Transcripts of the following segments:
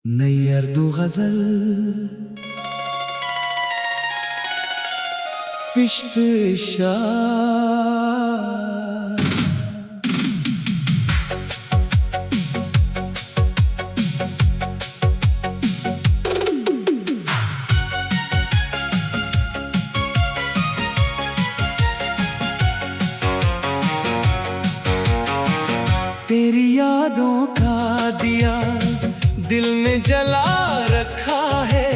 नई उर्दू गजल फिश्त शाह। तेरी यादों का दिया दिल में जला रखा है,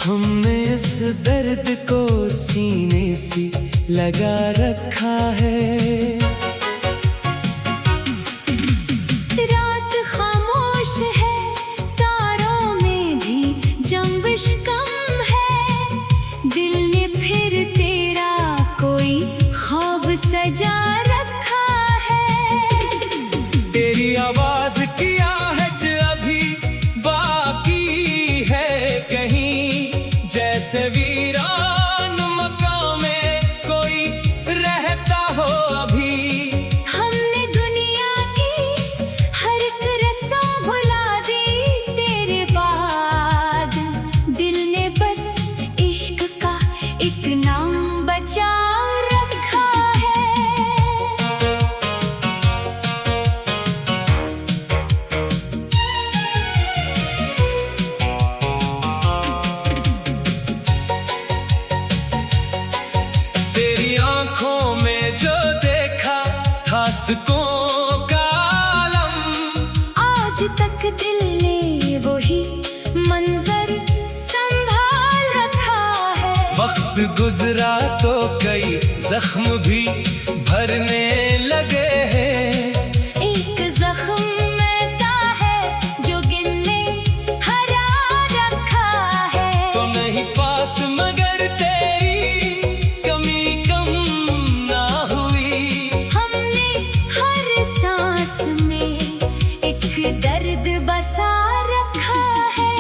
हमने इस दर्द को सीने से लगा रखा है। रात खामोश है, तारों में भी जंबिश कम है, दिल ने फिर तेरा कोई ख्वाब सजा रखा है। तेरी आवाज की आहट अभी बाकी है कहीं, जैसे वीरान मकान में कोई रहता हो अभी। हमने दुनिया की हर एक रस्म भुला दी तेरे बाद, दिल ने बस इश्क का एक नाम बचा रखा है। तेरी आंखों में जो देखा था सुकून का आलम, आज तक दिल ने वही मंजर संभाल रखा है। वक्त गुजरा तो कई जख्म भी भरने लगे हैं। एक जख्म ऐसा है जो दिल ने हरा रखा है। तो नहीं पास मगर तेरी कमी कम ना हुई। हमने हर सांस में एक दर्द बसा रखा है।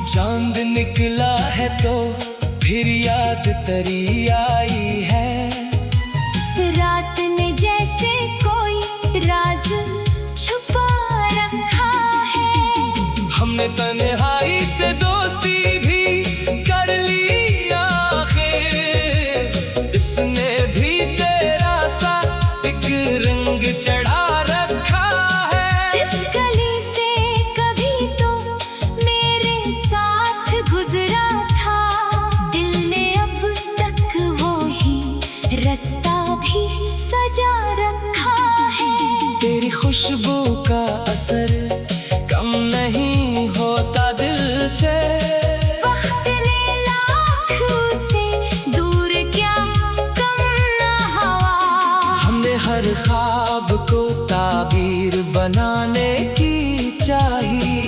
चांद निकला है तो फिर याद तरी आई है। रात ने जैसे कोई राज छुपा रखा है। हमने तन्हाई से दोस्ती भी कर ली आखिर, इसने भी तेरा सा एक रंग चढ़ा रखा है। जिस गली से कभी तो मेरे साथ गुजरा था, दिल ने अब तक वो ही रास्ता भी सजा रखा है। तेरी खुशबू का असर कम नहीं होता दिल से। वक्त ने लाख से दूर क्या कम ना हवा। हमने हर ख्वाब को ताबीर बनाने की चाहिए।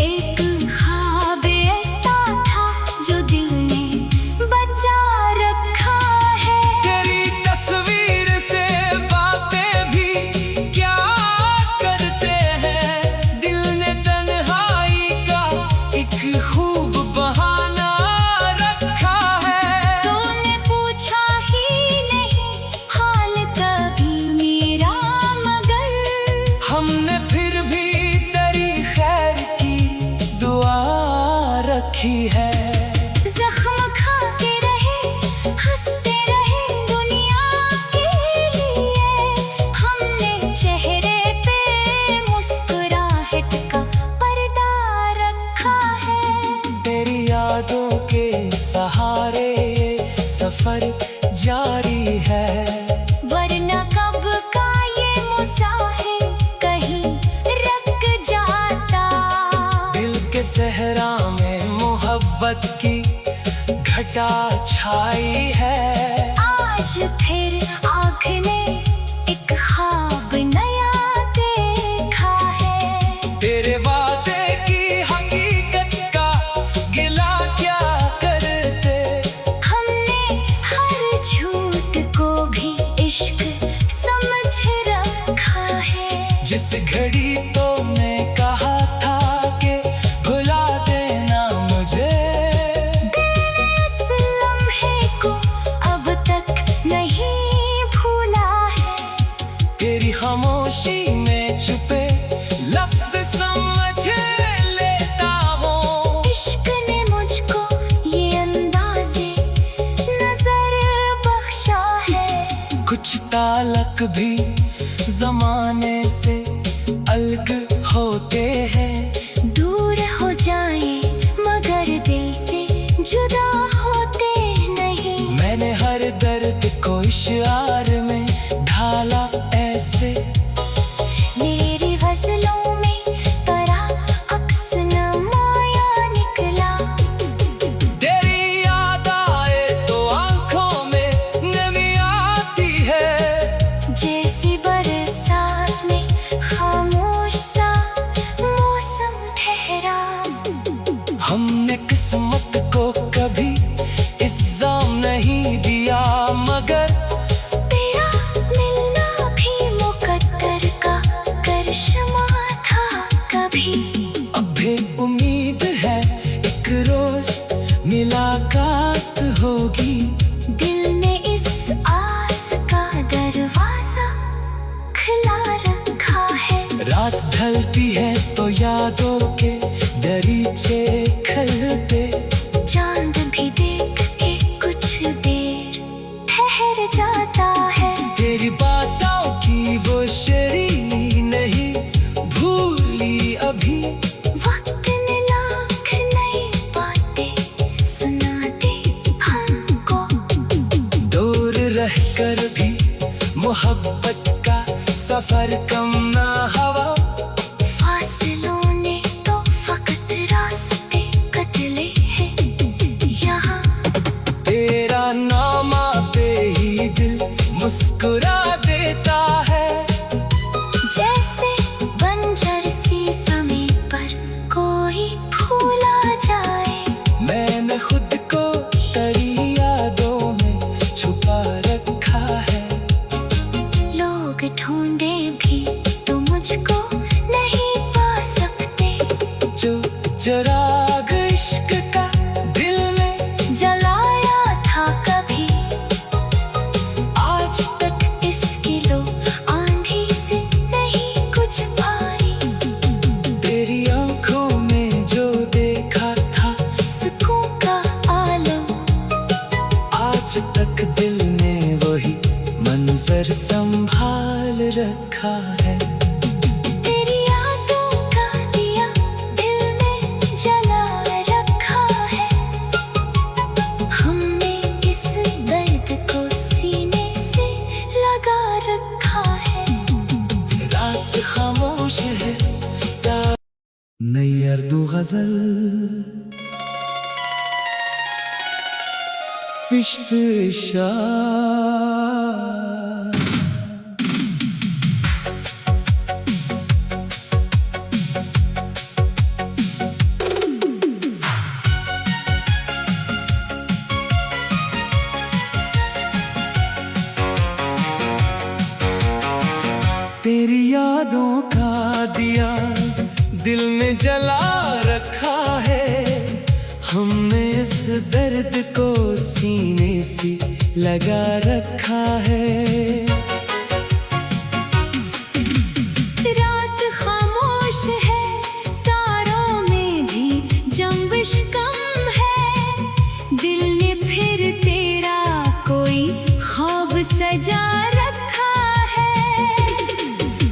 एक ख्वाब ऐसा था जो दिल ने बचा रखा है। तेरी तस्वीर से बातें भी क्या करते हैं, दिल ने तन्हाई का एक खूब बहाना रखा है। तूने पूछा ही नहीं हाल कभी मेरा, मगर हमने फिर भी तेरी खैर की दुआ रखी है। जख्म खाते रहे, हंसते रहे दुनिया के लिए। हमने चेहरे पे मुस्कुराहट का पर्दा रखा है। तेरी यादों के सहारे ये सफर जारी है। वरना कब का ये मुसाहिर कहीं रख जाता। दिल के सहरा में मोहब्बत की घटा छाई है। आज फिर आँख ने एक ख्वाब नया देखा है। तेरे वादे की हकीकत का गिला क्या करते, हमने हर झूठ को भी इश्क समझ रखा है। जिस घड़ी तो मैं कहा था कि भुला देना मुझे, दिल ने इस लम्हे को अब तक नहीं भूला है। तेरी खामोशी में छुपे लफ्ज़ समझ भी जमाने से अलग होते हैं। दूर हो जाए मगर दिल से जुदा होते नहीं। मैंने हर दर्द को इशार में ढाला ऐसे, मेरी गज़लों में तेरा अक्स नमाया निकला। तेरी याद आए तो आंखों में नमी आती है। जैसी बरसात में खामोश सा मौसम ठहरा। हमने किस्मत को कभी इल्ज़ाम नहीं दिया, मगर तेरा मिलना भी मुकद्दर का करिश्मा था कभी। अब भी उम्मीद है एक रोज मुलाकात होगी। दिल ने इस आस का दरवाजा खुला रखा है। रात ढलती है तो यादों के दरीचे खुलते। चांद भी देख के कुछ देर ठहर जाता है। तेरी बातों की वो शरीनी नहीं भूली अभी। वक्त ने लाख नई बातें सुनाते हमको। दूर रहकर भी मोहब्बत का सफर कम ना हवा। फासलों ने तो फकत रास्ते बदले हैं यहाँ। तेरा नाम पे ही दिल मुस्कुरा देता है। जैसे बंजर सी ज़मीं पर कोई फूल आ जाए। मैंने खुद को तेरी यादों में छुपा रखा है। लोग ढूंढे भी तो मुझको नहीं पा सकते। जो चिराग इश्क का दिल में जलाया था कभी, आज तक इसकी लो आंधी से नहीं कुछ पाई। तेरी आंखों में जो देखा था सुकून का आलम, आज तक दिल ने वही मंजर संभाल रखा है। तेरी यादों का दिया दिल में जला रखा है। हमने इस दर्द को सीने से लगा रखा है। रात खामोश है नई उर्दू गजल फिश्त शाह। तेरी यादों का दिया दिल में जला रखा है। हमने इस दर्द को सीने से लगा रखा है। रात खामोश है, तारों में भी जंबिश कम है। दिल ने फिर तेरा कोई ख्वाब सजा रखा है।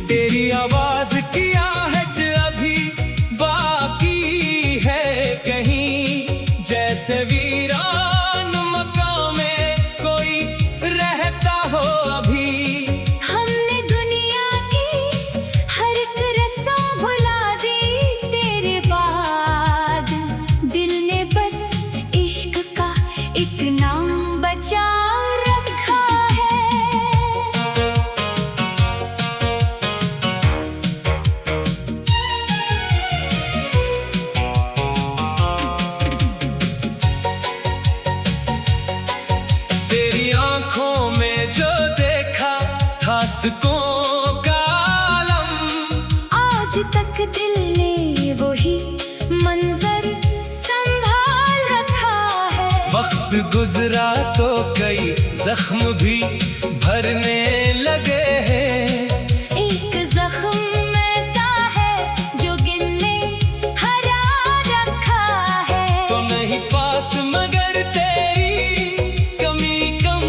तेरी आवाज की आहट अभी बाकी है कहीं। जैसे वीरान मकान में कोई रहता हो अभी। हमने दुनिया की हर एक रस्म भुला दी तेरे बाद। दिल ने बस इश्क का एक नाम बचा रखा है। तेरी आंखों में जो देखा था सुकून का आलम, आज तक दिल ने वही मंजर संभाल रखा है। वक्त गुजरा तो कई जख्म भी भरने लगे हैं। एक जख्म ऐसा है जो दिल ने हरा रखा है। तो नहीं पास मगर तेरी कमी कम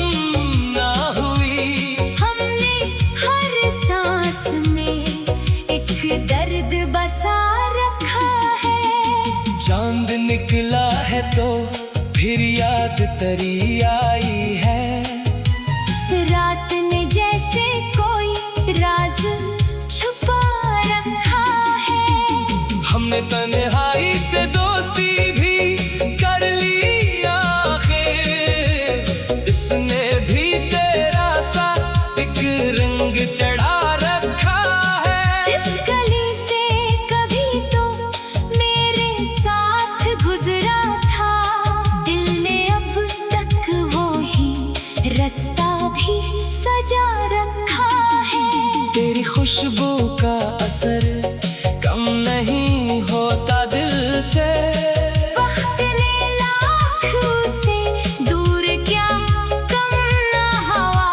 ना हुई। हमने रखा है। चांद निकला है तो फिर याद तरी आई है। रात ने जैसे कोई राज छुपा रखा है। हमने तन्हाई से दोस्ती भी कर ली आखिर। इसने भी तेरा सा एक रंग चढ़ा रखा है। जिस गली से कभी तो मेरे साथ गुजरा था, दिल ने अब तक वो ही रास्ता भी सजा रखा है। तेरी खुशबू का असर कम नहीं होता दिल से। वक्त ने लाख उसे दूर क्या कम ना हवा।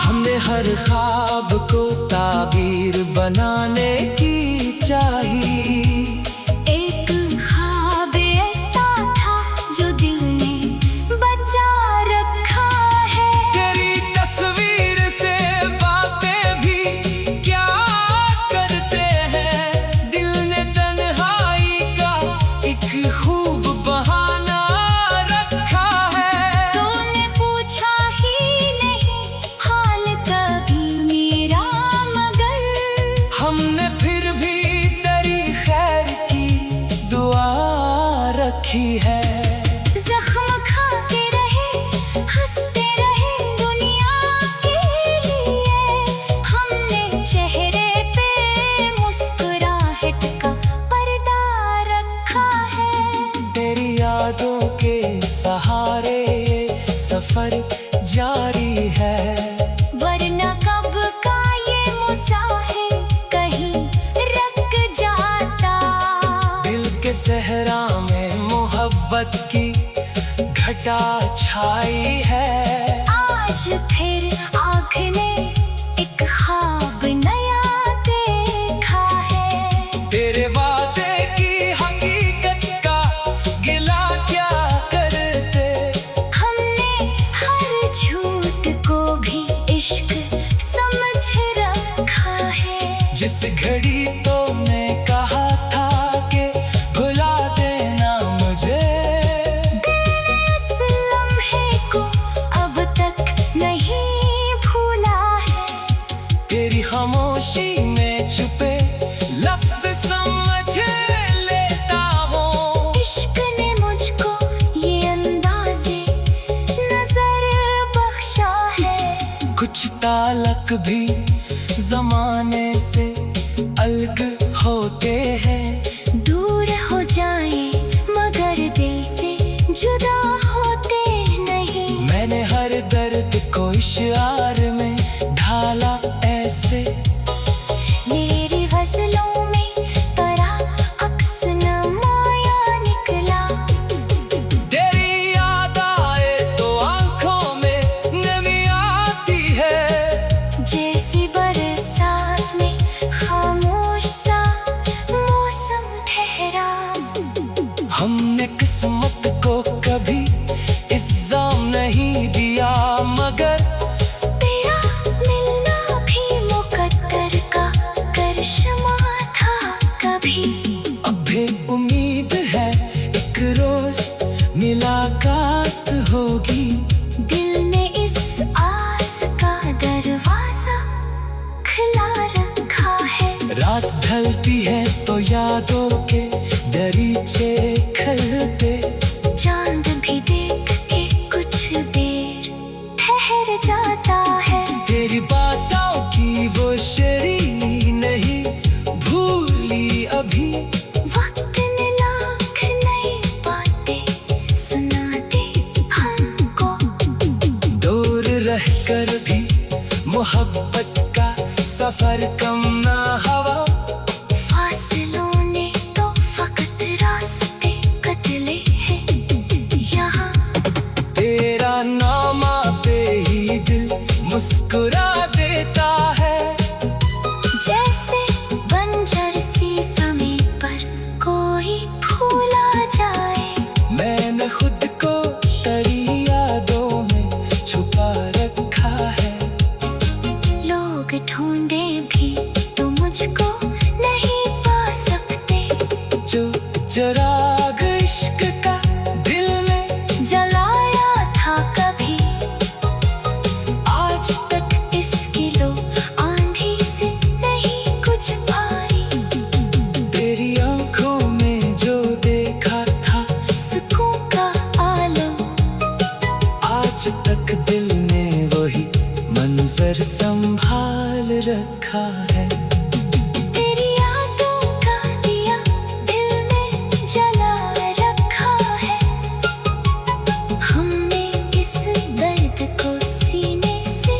हमने हर ख्वाब को ताबीर बनाने की चाहिए। एक ख्वाब ऐसा था जो दिल ने बचा रखा है। तेरी तस्वीर से बातें भी क्या करते हैं। दिल ने तन्हाई का एक खूब बहाना रखा है। तूने पूछा ही नहीं हाल कभी मेरा, मगर हमने फिर भी तेरी खैर की दुआ रखी है। जख्म खाते रहे, हंसते रहे दुनिया के लिए। हमने चेहरे पे मुस्कुराहट का पर्दा रखा है। तेरी यादों के सहारे ये सफर जारी है। वरना कब का ये मुसाहिर कहीं रख जाता। दिल के सहरा में मोहब्बत की घटा छाई है। आज फिर आँख ने एक ख्वाब नया देखा है। तेरे वादे की हकीकत का गिला क्या करते। हमने हर झूठ को भी इश्क समझ रखा है। जिस घड़ी तो मैं कहा था कि भुला देना मुझे। इस लम्हे को अब तक नहीं भूला है। तेरी खामोशी में छुपे लफ्ज समझ लेता हूँ। इश्क ने मुझको ये अंदाज़े नजर बख्शा है। कुछ ताल्लुक भी जमाने से अलग होते हैं। दूर हो जाए मगर दिल से जुदा होते नहीं। मैंने हर दर्द को इशार में ढाला ऐसे। मेरी गज़लों में तेरा अक्स नमाया निकला। तेरी याद आए तो आंखों में नमी आती है। जैसी बरसात में खामोश सा मौसम ठहरा। हमने किस्मत को कभी इल्जाम नहीं दिया, मगर तेरा मिलना भी मुकद्दर का करिश्मा था कभी। अब भी उम्मीद है एक रोज मुलाकात होगी। दिल ने इस आस का दरवाजा खुला रखा है। रात ढलती है तो यादों के दरीचे खुलते। चांद भी देख के कुछ देर ठहर जाता है। तेरी बातों की वो शरीनी नहीं भूली अभी। वक्त ने लाख नई बातें सुनाते हमको। दूर रहकर भी मोहब्बत का सफर कम ना हवा। फासलों ने तो फकत रास्ते कतले हैं यहाँ। तेरा नाम पे ही दिल मुस्कुरा देता है। जैसे बंजर सी ज़मीं पर कोई फूला जाए। मैंने खुद को तेरी यादों में छुपा रखा है। लोग ढूंढे भी तो मुझको नहीं पा सकते। चिराग इश्क का दिल में जलाया था कभी, आज तक इसकी लो आंधी से नहीं कुछ पाई। तेरी आंखों में जो देखा था सुकून का आलम, आज तक दिल ने वही मंजर संभाल रखा है। तेरी यादों का दिया दिल में जला रखा है। हमने इस दर्द को सीने से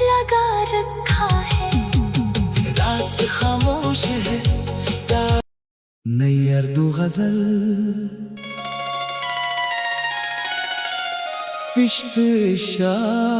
लगा रखा है। रात खामोश है, नई उर्दू गजल फिश्त शाह।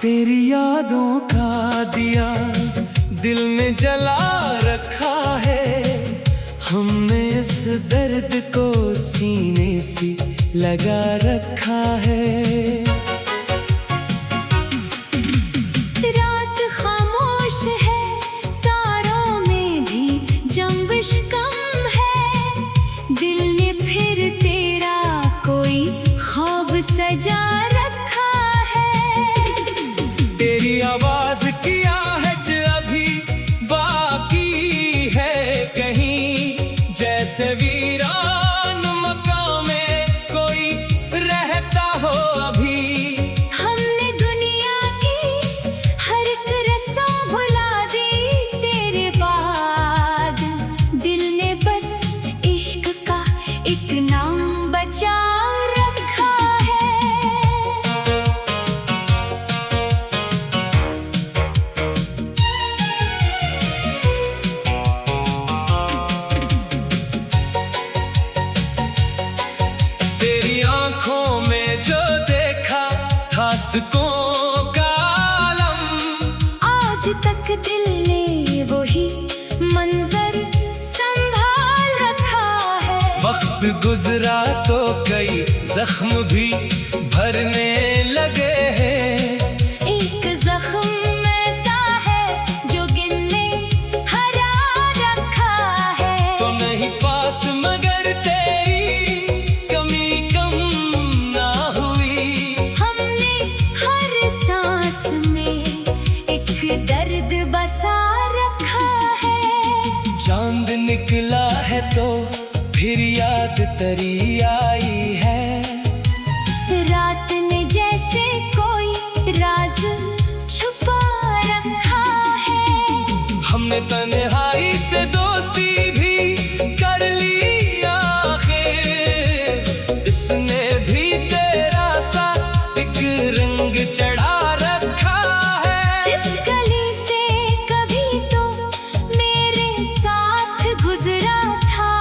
तेरी यादों का दिया दिल में जला रखा है। हमने इस दर्द को सीने से लगा रखा है। रात खामोश है, तारों में भी जंबिश कम है। दिल ने फिर तेरा कोई ख्वाब सजा रखा है। तेरी आवाज की आहट अभी बाकी है कहीं, जैसे वीरान मकान में कोई रहता हो अभी। हमने दुनिया की हर एक रस्म भुला दी तेरे बाद। दिल ने बस इश्क का एक नाम बचा रखा है। तेरी आंखों में जो देखा था सुकून का आलम, आज तक दिल ने वही मंजर संभाल रखा है। वक्त गुजरा तो कई जख्म भी भरने लगे हैं। एक जख्म ऐसा है जो दिल ने हरा रखा है। तो नहीं पास मगर तेरी कमी कम ना हुई। हमने हर सांस में एक दर्द बसा रखा है। चांद निकला है तो फिर याद तरी आई है। रात ने जैसे कोई राज छुपा रखा है। हमने तन्हाई से दोस्ती भी कर ली आखिर। इसने भी तेरा सा एक रंग चढ़ा रखा है। जिस गली से कभी तो मेरे साथ गुजरा था,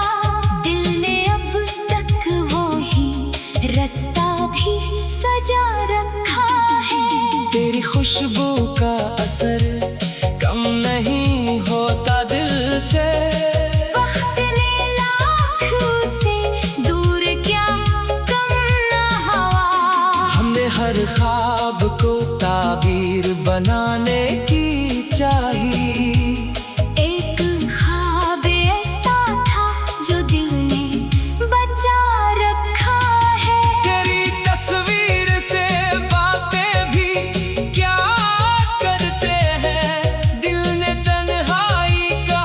दिल ने अब तक वो ही रास्ता भी सजा रखा है। तेरी खुशबू का असर कम नहीं होता दिल से। वक्त ने लाख से दूर क्या कम ना हवा। हमने हर ख्वाब को ताबीर बनाने की चाहिए। एक ख्वाब ऐसा था जो दिल ने बचा रखा है। तेरी तस्वीर से बातें भी क्या करते हैं। दिल ने तन्हाई का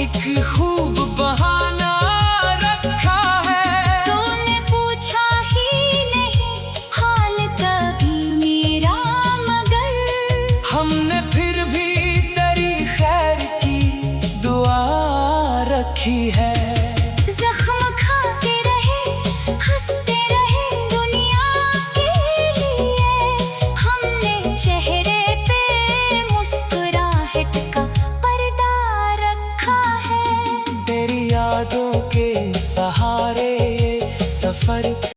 एक खूब बहाना रखा है। तूने पूछा ही नहीं हाल कभी मेरा, मगर हमने फिर भी तेरी खैर की दुआ रखी है। जख्म खाते रहे, हंसते रहे दुनिया के लिए। हमने चेहरे पे मुस्कुराहट का पर्दा रखा है। तेरी यादों के सहारे सफर